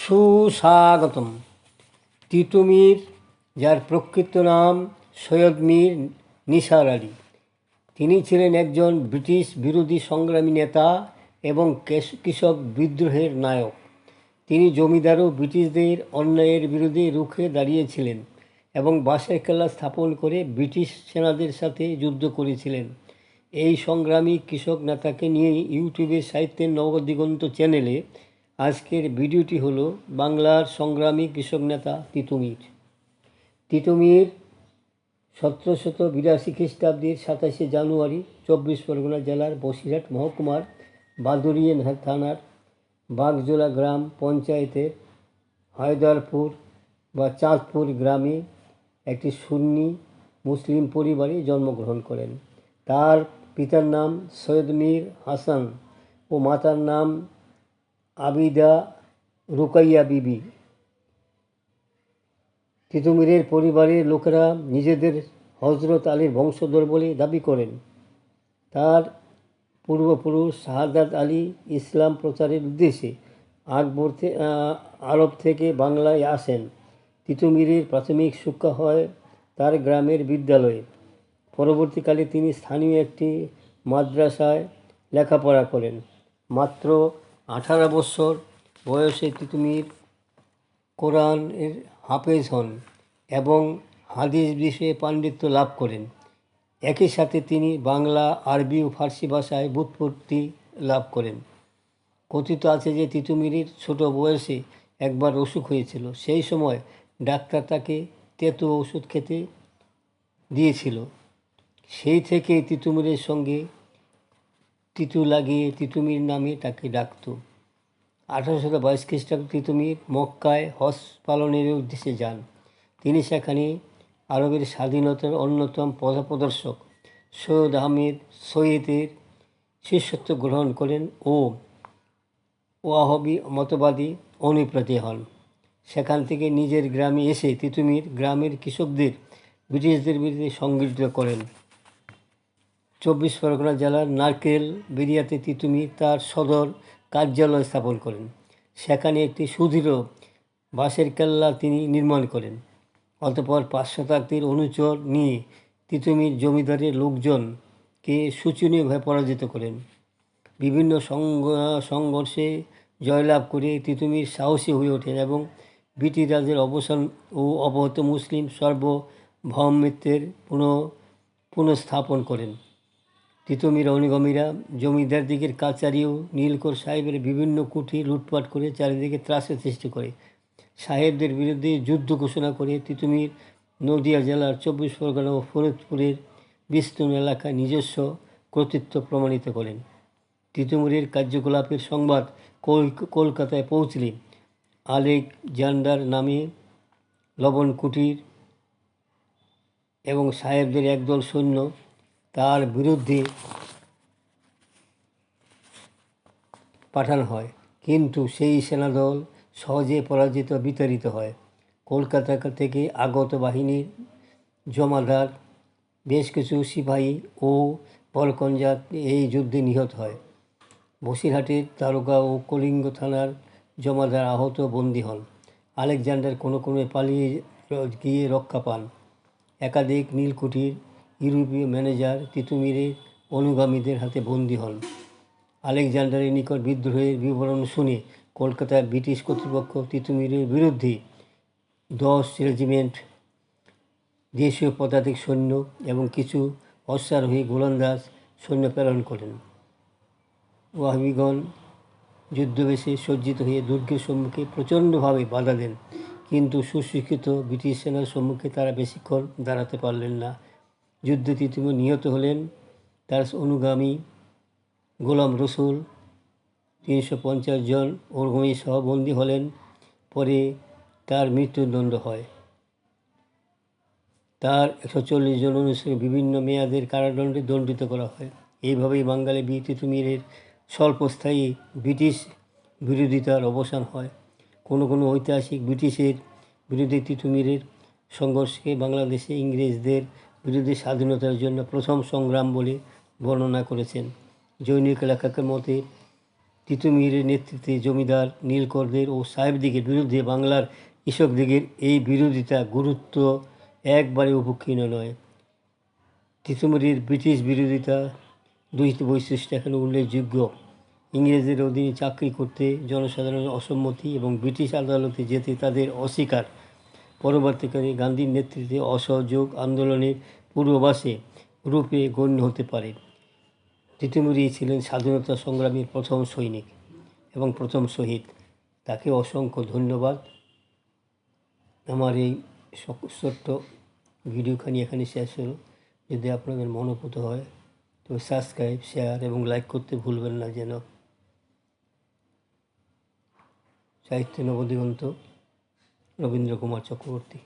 সুস্বাগতম। তিতুমীর, যার প্রকৃত নাম সৈয়দ মীর নিসার আলী, তিনি ছিলেন একজন ব্রিটিশ বিরোধী সংগ্রামী নেতা এবং কৃষক বিদ্রোহের নায়ক। তিনি জমিদার ও ব্রিটিশদের অন্যায়ের বিরুদ্ধে রুখে দাঁড়িয়েছিলেন এবং বাঁশের কেল্লা স্থাপন করে ব্রিটিশ সেনাদের সাথে যুদ্ধ করেছিলেন। এই সংগ্রামী কৃষক নেতাকে নিয়ে ইউটিউবের সাহিত্যের নবদিগন্ত চ্যানেলে আজকের ভিডিওটি হলো বাংলার সংগ্রামী কৃষক নেতা তিতুমীর। তিতুমীর 1782 খ্রিস্টাব্দের 27শে জানুয়ারি 24 পরগনা জেলার বসিরহাট মহকুমার বাদুড়িয়া থানার বাগজোলা গ্রাম পঞ্চায়েতের হায়দারপুর বা চাঁদপুর গ্রামে একটি সুন্নি মুসলিম পরিবারে জন্মগ্রহণ করেন। তার পিতার নাম সৈয়দ মীর হাসান ও মাতার নাম আবিদা রুকাইয়া বিবি। তিতুমীরের পরিবারের লোকেরা নিজেদের হজরত আলীর বংশধর বলে দাবি করেন। তার পূর্বপুরুষ শাহাদাত আলী ইসলাম প্রচারের উদ্দেশ্যে আরব থেকে বাংলায় আসেন। তিতুমীরের প্রাথমিক শিক্ষা হয় তার গ্রামের বিদ্যালয়ে। পরবর্তীকালে তিনি স্থানীয় একটি মাদ্রাসায় লেখাপড়া করেন। মাত্র 18 বছর বয়সে তিতুমীর কোরআনের হাফেজ হন এবং হাদিস বিষয়ে পাণ্ডিত্য লাভ করেন। একই সাথে তিনি বাংলা, আরবি ও ফার্সি ভাষায় ব্যুৎপত্তি লাভ করেন। কথিত আছে যে তিতুমীরের ছোট বয়সে একবার অসুখ হয়েছিল। সেই সময় ডাক্তার তাকে তেতো ওষুধ খেতে দিয়েছিল। সেই থেকে তিতুমীরের সঙ্গে তিতু লাগিয়ে তিতুমীর নামে তাকে ডাকত। 1822 খ্রিস্টাব্দে তিতুমীর মক্কায় হজ পালনের উদ্দেশ্যে যান। তিনি সেখানে আরবের স্বাধীনতার অন্যতম পথপ্রদর্শক সৈয়দ আহমেদ সৈয়দের শিষ্যত্ব গ্রহণ করেন ও ওয়াহাবি মতবাদী অনুপ্রতি হন। সেখান থেকে নিজের গ্রামে এসে তিতুমীর গ্রামের কৃষকদের ব্রিটিশদের বিরুদ্ধে সংগঠিত করেন। 24 পরগনা জেলার নারকেল বেরিয়াতে তিতুমীর তার সদর কার্যালয় স্থাপন করেন। সেখানে একটি সুদৃঢ় বাঁশের কেল্লা তিনি নির্মাণ করেন। অতঃপর 5 শতাব্দীর অনুচর নিয়ে তিতুমীর জমিদারের লোকজনকে শোচনীয়ভাবে পরাজিত করেন। বিভিন্ন সংঘর্ষে জয়লাভ করে তিতুমীর সাহসী হয়ে ওঠেন এবং ব্রিটিশ রাজের অবসান ও অবহত মুসলিম সার্বভৌমত্বের পুনঃস্থাপন করেন। তিতুমীর অনুগামীরা জমিদারদিগের কাচারি ও নীলকর সাহেবের বিভিন্ন কুঠি লুটপাট করে চারিদিকে ত্রাসের সৃষ্টি করে। সাহেবদের বিরুদ্ধে যুদ্ধ ঘোষণা করে তিতুমীর নদিয়া জেলার 24 পরগনা ও ফরিদপুরের বিস্তীর্ণ এলাকায় নিজস্ব কর্তৃত্ব প্রমাণিত করেন। তিতুমীরের কার্যকলাপের সংবাদ কলকাতায় পৌঁছলে আলেকজান্ডার নামে লবণ কুটির এবং সাহেবদের একদল সৈন্য তার বিরুদ্ধে পাঠানো হয়, কিন্তু সেই সেনাদল সহজে পরাজিত বিতাড়িত হয়। কলকাতা থেকে আগত বাহিনীর জমাদার, বেশ কিছু সিপাহী ও বরকঞ্জাত এই যুদ্ধে নিহত হয়। বসিরহাটের দারোগা ও কলিঙ্গ থানার জমাদার আহত বন্দী হন। আলেকজান্ডার কোনো পালিয়ে গিয়ে রক্ষা পান। একাধিক নীলকুঠির ইউরোপীয় ম্যানেজার তিতুমীরের অনুগামীদের হাতে বন্দী হন। আলেকজান্ডারের নিকট বিদ্রোহের বিবরণ শুনে কলকাতায় ব্রিটিশ কর্তৃপক্ষ তিতুমীরের বিরুদ্ধে 10 রেজিমেন্ট দেশীয় পদাতিক সৈন্য এবং কিছু অশ্বারোহী গোলন্দাজ সৈন্য প্রেরণ করেন। ওয়াহাবিগণ যুদ্ধবেশে সজ্জিত হয়ে দুর্গের সম্মুখে প্রচণ্ডভাবে বাধা দেন, কিন্তু সুশিক্ষিত ব্রিটিশ সেনার সম্মুখে তারা বেশিক্ষণ দাঁড়াতে পারলেন না। যুদ্ধে তিতুমীর নিহত হলেন। তার অনুগামী গোলাম রসুল 350 জন অনুগামী সহ বন্দী হলেন। পরে তার মৃত্যুদণ্ড হয়। তার 140 জন অনুসারী বিভিন্ন মেয়াদের কারাদণ্ডে দণ্ডিত করা হয়। এইভাবেই বাঙালি বীর তিতুমীরের স্বল্পস্থায়ী ব্রিটিশ বিরোধিতার অবসান হয়। কোনো ঐতিহাসিক ব্রিটিশের বিরুদ্ধে তিতুমীরের সংঘর্ষকে বাংলাদেশে ইংরেজদের বিরুদ্ধে স্বাধীনতার জন্য প্রথম সংগ্রাম বলে বর্ণনা করেছেন। জৈনিক লেখকের মতে তিতুমিরের নেতৃত্বে জমিদার নীলকরদের ও সাহেবদিগের বিরুদ্ধে বাংলার কৃষকদিগের এই বিরোধিতা গুরুত্ব একবারে উপক্ষীণ নয়। তিতুমিরের ব্রিটিশ বিরোধিতা দুইটি বৈশিষ্ট্য এখানে উল্লেখযোগ্য। ইংরেজদের অধীনে চাকরি করতে জনসাধারণের অসম্মতি এবং ব্রিটিশ আদালতে যেতে তাদের অস্বীকার পরবর্তীকালে গান্ধীর নেতৃত্বে অসহযোগ আন্দোলনের পূর্বাভাসে রূপে গণ্য হতে পারে। তিতুমির ছিলেন স্বাধীনতা সংগ্রামের প্রথম সৈনিক এবং প্রথম শহীদ। তাকে অসংখ্য ধন্যবাদ। আমার এই ছোট্ট ভিডিওখানি এখানে শেষ হলো। যদি আপনাদের মনোপুত হয় তবে সাবস্ক্রাইব, শেয়ার এবং লাইক করতে ভুলবেন না যেন। সাহিত্য নবদিগন্ত, রবীন্দ্র কুমার চক্রবর্তী।